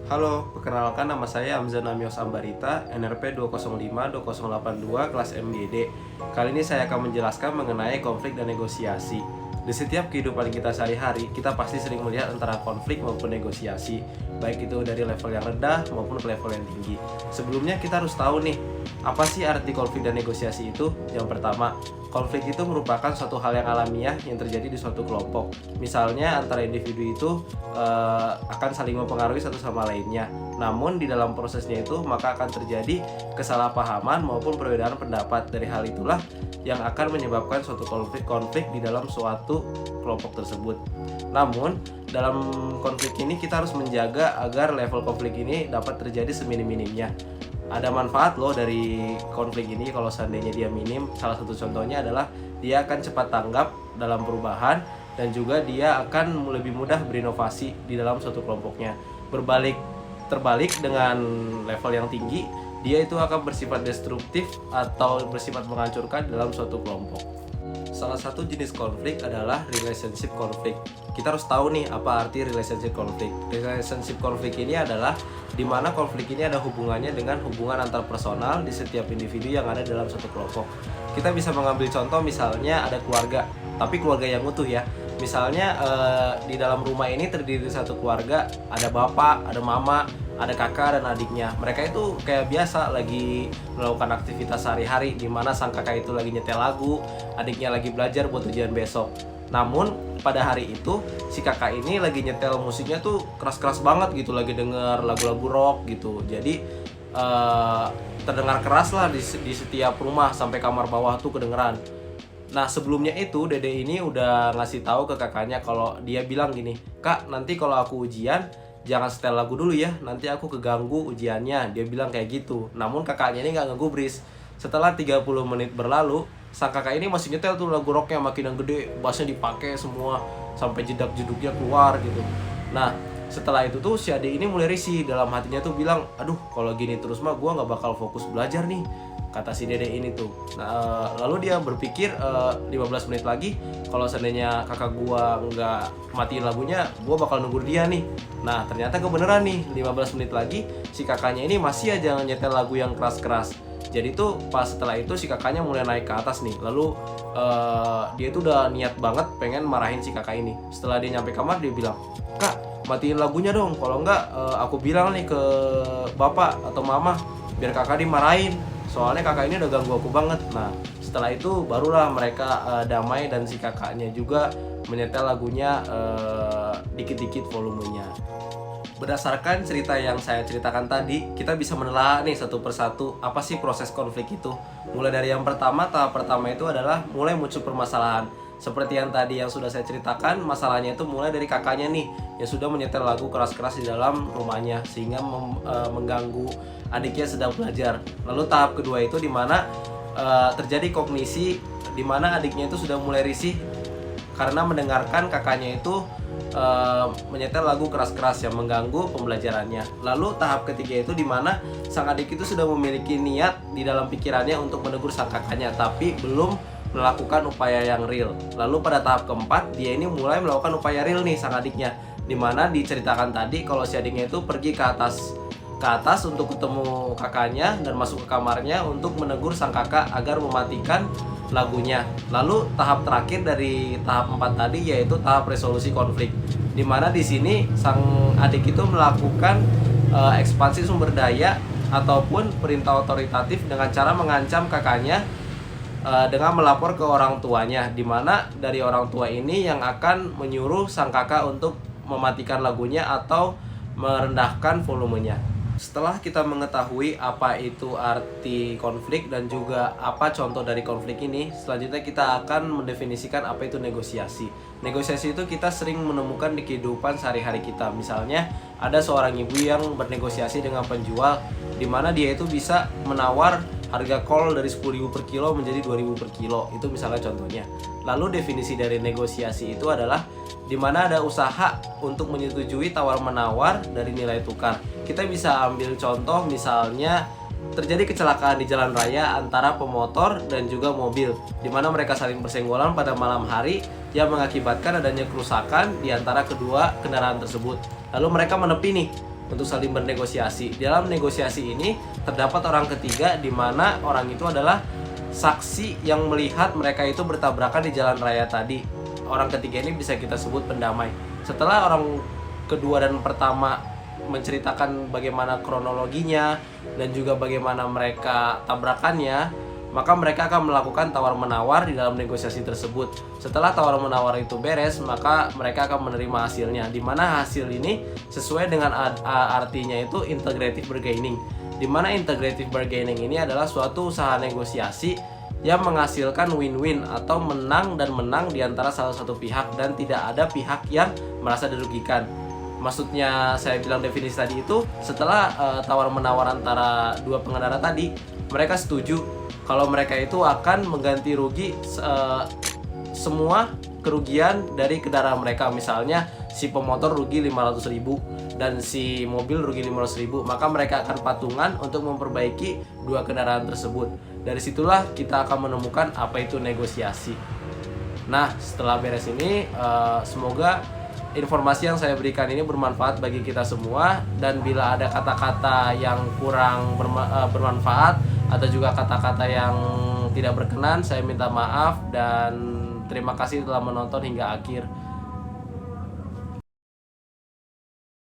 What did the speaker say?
Halo, perkenalkan nama saya Hamzah Namios Ambarita, NRP 205-2082, kelas MGD. Kali ini saya akan menjelaskan mengenai konflik dan negosiasi. Di setiap kehidupan kita sehari-hari, kita pasti sering melihat antara konflik maupun negosiasi, baik itu dari level yang rendah maupun ke level yang tinggi. Sebelumnya kita harus tahu nih, apa sih arti konflik dan negosiasi itu? Yang pertama, konflik itu merupakan suatu hal yang alamiah yang terjadi di suatu kelompok. Misalnya antara individu itu akan saling mempengaruhi satu sama lainnya. Namun di dalam prosesnya itu maka akan terjadi kesalahpahaman maupun perbedaan pendapat. Dari hal itulah yang akan menyebabkan suatu konflik di dalam suatu kelompok tersebut. Namun dalam konflik ini kita harus menjaga agar level konflik ini dapat terjadi seminim-minimnya. Ada manfaat loh dari konflik ini kalau seandainya dia minim. Salah satu contohnya adalah dia akan cepat tanggap dalam perubahan dan juga dia akan lebih mudah berinovasi di dalam suatu kelompoknya. Terbalik dengan level yang tinggi, dia itu akan bersifat destruktif atau bersifat menghancurkan dalam suatu kelompok. Salah satu jenis konflik adalah relationship konflik. Kita harus tahu nih apa arti relationship konflik. Relationship konflik ini adalah di mana konflik ini ada hubungannya dengan hubungan antar personal di setiap individu yang ada dalam suatu kelompok. Kita bisa mengambil contoh misalnya ada keluarga, tapi keluarga yang utuh ya. Misalnya di dalam rumah ini terdiri dari satu keluarga, ada bapak, ada mama, ada kakak dan adiknya. Mereka itu kayak biasa lagi melakukan aktivitas sehari-hari, di mana sang kakak itu lagi nyetel lagu, adiknya lagi belajar buat ujian besok. Namun pada hari itu si kakak ini lagi nyetel musiknya tuh keras-keras banget gitu, lagi denger lagu-lagu rock gitu. Jadi terdengar keras lah di setiap rumah, sampai kamar bawah tuh kedengeran. Nah sebelumnya itu dede ini udah ngasih tahu ke kakaknya kalau dia bilang gini, "Kak, nanti kalau aku ujian jangan setel lagu dulu ya, nanti aku keganggu ujiannya." Dia bilang kayak gitu. Namun kakaknya ini nggak ngegubris. Setelah 30 menit berlalu, sang kakak ini masih nyetel tuh lagu rocknya makin yang gede, bassnya dipakai semua sampai jedak-jeduknya keluar gitu. Nah setelah itu tuh si adik ini mulai risih, dalam hatinya tuh bilang, "Aduh kalau gini terus mah gue nggak bakal fokus belajar nih," kata si dede ini tuh. Nah, lalu dia berpikir 15 menit lagi kalau seandainya kakak gua nggak matiin lagunya, gua bakal nunggu dia nih. Nah ternyata kebeneran nih, 15 menit lagi si kakaknya ini masih aja nyetel lagu yang keras-keras. Jadi tuh pas setelah itu si kakaknya mulai naik ke atas nih. Lalu dia tuh udah niat banget pengen marahin si kakak ini. Setelah dia nyampe kamar dia bilang, "Kak, matiin lagunya dong, kalau enggak aku bilang nih ke bapak atau mama biar kakak dimarahin. Soalnya kakak ini udah ganggu aku banget." Nah setelah itu barulah mereka damai dan si kakaknya juga menyetel lagunya dikit-dikit volumenya. Berdasarkan cerita yang saya ceritakan tadi, kita bisa menelaah nih satu persatu apa sih proses konflik itu. Mulai dari yang pertama, tahap pertama itu adalah mulai muncul permasalahan. Seperti yang tadi yang sudah saya ceritakan, masalahnya itu mulai dari kakaknya nih yang sudah menyetel lagu keras-keras di dalam rumahnya sehingga mengganggu adiknya sedang belajar. Lalu tahap kedua itu di mana terjadi kognisi, di mana adiknya itu sudah mulai risih karena mendengarkan kakaknya itu menyetel lagu keras-keras yang mengganggu pembelajarannya. Lalu tahap ketiga itu di mana sang adik itu sudah memiliki niat di dalam pikirannya untuk menegur sang kakaknya, tapi belum melakukan upaya yang real. Lalu pada tahap keempat dia ini mulai melakukan upaya real nih sang adiknya, di mana diceritakan tadi kalau si adiknya itu pergi ke atas untuk ketemu kakaknya dan masuk ke kamarnya untuk menegur sang kakak agar mematikan lagunya. Lalu tahap terakhir dari tahap 4 tadi yaitu tahap resolusi konflik, di mana di sini sang adik itu melakukan ekspansi sumber daya ataupun perintah otoritatif dengan cara mengancam kakaknya dengan melapor ke orang tuanya, di mana dari orang tua ini yang akan menyuruh sang kakak untuk mematikan lagunya atau merendahkan volumenya. Setelah kita mengetahui apa itu arti konflik dan juga apa contoh dari konflik ini, selanjutnya kita akan mendefinisikan apa itu negosiasi. Negosiasi itu kita sering menemukan di kehidupan sehari-hari kita. Misalnya ada seorang ibu yang bernegosiasi dengan penjual, di mana dia itu bisa menawar harga kol dari 10.000 per kilo menjadi 2.000 per kilo. Itu misalnya contohnya. Lalu definisi dari negosiasi itu adalah di mana ada usaha untuk menyetujui tawar-menawar dari nilai tukar. Kita bisa ambil contoh misalnya terjadi kecelakaan di jalan raya antara pemotor dan juga mobil, di mana mereka saling bersenggolan pada malam hari yang mengakibatkan adanya kerusakan di antara kedua kendaraan tersebut. Lalu mereka menepi nih untuk saling bernegosiasi. Dalam negosiasi ini terdapat orang ketiga, di mana orang itu adalah saksi yang melihat mereka itu bertabrakan di jalan raya tadi. Orang ketiga ini bisa kita sebut pendamai. Setelah orang kedua dan pertama menceritakan bagaimana kronologinya dan juga bagaimana mereka tabrakannya, maka mereka akan melakukan tawar-menawar di dalam negosiasi tersebut. Setelah tawar-menawar itu beres, maka mereka akan menerima hasilnya, di mana hasil ini sesuai dengan artinya itu integrative bargaining, di mana integrative bargaining ini adalah suatu usaha negosiasi yang menghasilkan win-win atau menang dan menang di antara salah satu pihak dan tidak ada pihak yang merasa dirugikan. Maksudnya saya bilang definisi tadi itu, setelah tawar-menawar antara dua pengendara tadi, mereka setuju kalau mereka itu akan mengganti rugi semua kerugian dari kendaraan mereka. Misalnya si pemotor rugi 500.000 dan si mobil rugi 500.000, maka mereka akan patungan untuk memperbaiki dua kendaraan tersebut. Dari situlah kita akan menemukan apa itu negosiasi. Nah, setelah beres ini, semoga informasi yang saya berikan ini bermanfaat bagi kita semua, dan bila ada kata-kata yang kurang bermanfaat atau juga kata-kata yang tidak berkenan, saya minta maaf dan terima kasih telah menonton hingga akhir.